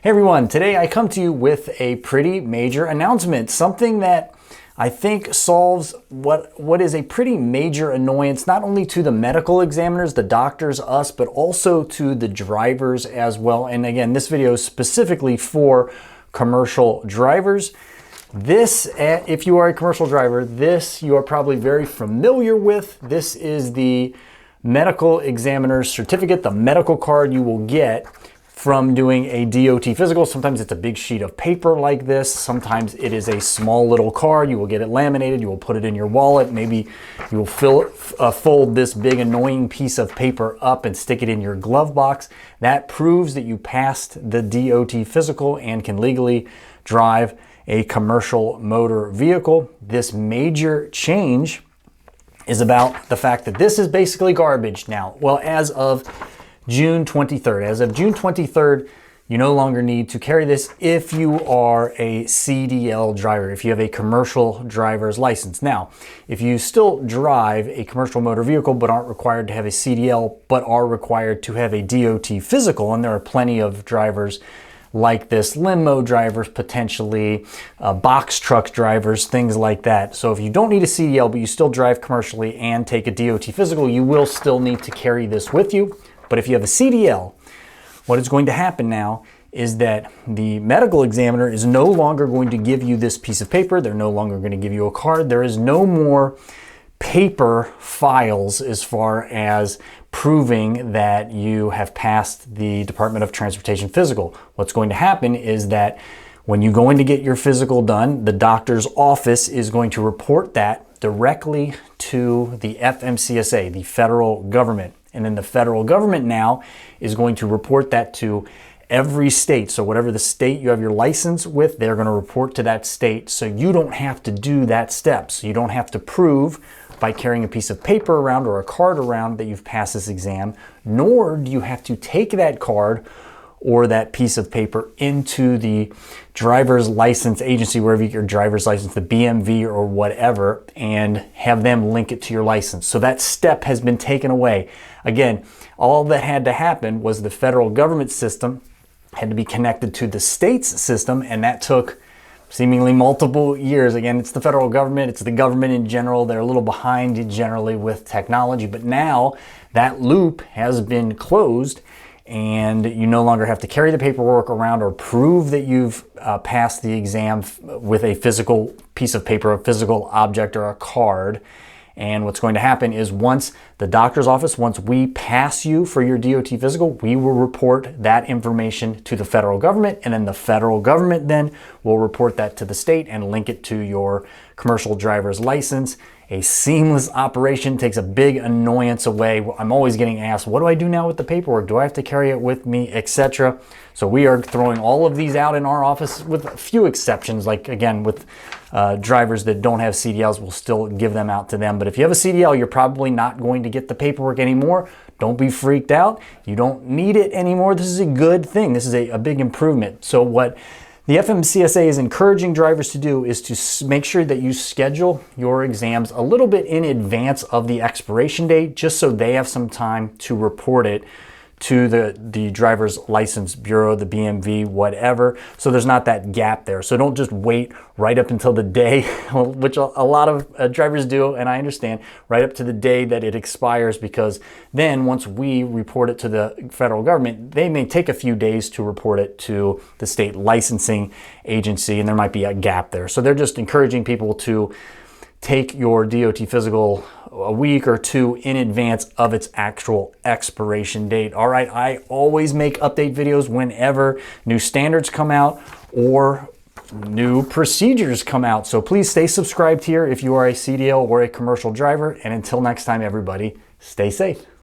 Hey everyone, today I come to you with a pretty major announcement, something that I think solves what is a pretty major annoyance, not only to the medical examiners, the doctors, us, but also to the drivers as well. And again, this video is specifically for commercial drivers. This, if you are a commercial driver, this you are probably very familiar with. This is the medical examiner's certificate, the medical card you will get from doing a DOT physical. Sometimes it's a big sheet of paper like this. Sometimes it is a small little card. You will get it laminated. You will put it in your wallet. Maybe you will fold this big annoying piece of paper up and stick it in your glove box. That proves that you passed the DOT physical and can legally drive a commercial motor vehicle. This major change is about the fact that this is basically garbage now. Well, as of June 23rd. As of June 23rd, you no longer need to carry this if you are a CDL driver, if you have a commercial driver's license. Now, if you still drive a commercial motor vehicle but aren't required to have a CDL but are required to have a DOT physical, and there are plenty of drivers like this, limo drivers potentially, box truck drivers, things like that. So if you don't need a CDL but you still drive commercially and take a DOT physical, you will still need to carry this with you. But if you have a CDL, what is going to happen now is that the medical examiner is no longer going to give you this piece of paper. They're no longer going to give you a card. There is no more paper files as far as proving that you have passed the Department of Transportation physical. What's going to happen is that when you go in to get your physical done, the doctor's office is going to report that directly to the FMCSA, the federal government. And then the federal government now is going to report that to every state. So whatever the state you have your license with, they're going to report to that state. So you don't have to do that step. So you don't have to prove by carrying a piece of paper around or a card around that you've passed this exam, nor do you have to take that card or that piece of paper into the driver's license agency, wherever you get your driver's license, the BMV or whatever, and have them link it to your license. So that step has been taken away. Again, all that had to happen was the federal government system had to be connected to the state's system, and that took seemingly multiple years. Again, it's the federal government, it's the government in general. They're a little behind generally with technology, but now that loop has been closed, and you no longer have to carry the paperwork around or prove that you've passed the exam with a physical piece of paper, a physical object, or a card. And what's going to happen is once the doctor's office, once we pass you for your DOT physical, we will report that information to the federal government, and then the federal government then will report that to the state and link it to your commercial driver's license. A seamless operation, takes a big annoyance away. I'm always getting asked, what do I do now with the paperwork? Do I have to carry it with me, etc.? So we are throwing all of these out in our office with a few exceptions. Like again, with drivers that don't have CDLs, we'll still give them out to them. But if you have a CDL, you're probably not going to get the paperwork anymore. Don't be freaked out. You don't need it anymore. This is a good thing. This is a big improvement. So what the FMCSA is encouraging drivers to do is to make sure that you schedule your exams a little bit in advance of the expiration date, just so they have some time to report it to the driver's license bureau, the BMV, whatever. So there's not that gap there. So don't just wait right up until the day, which a lot of drivers do, and I understand, right up to the day that it expires, because then once we report it to the federal government, they may take a few days to report it to the state licensing agency, and there might be a gap there. So they're just encouraging people to take your DOT physical a week or two in advance of its actual expiration date. All right, I always make update videos whenever new standards come out or new procedures come out. So please stay subscribed here if you are a CDL or a commercial driver. And until next time, everybody, stay safe.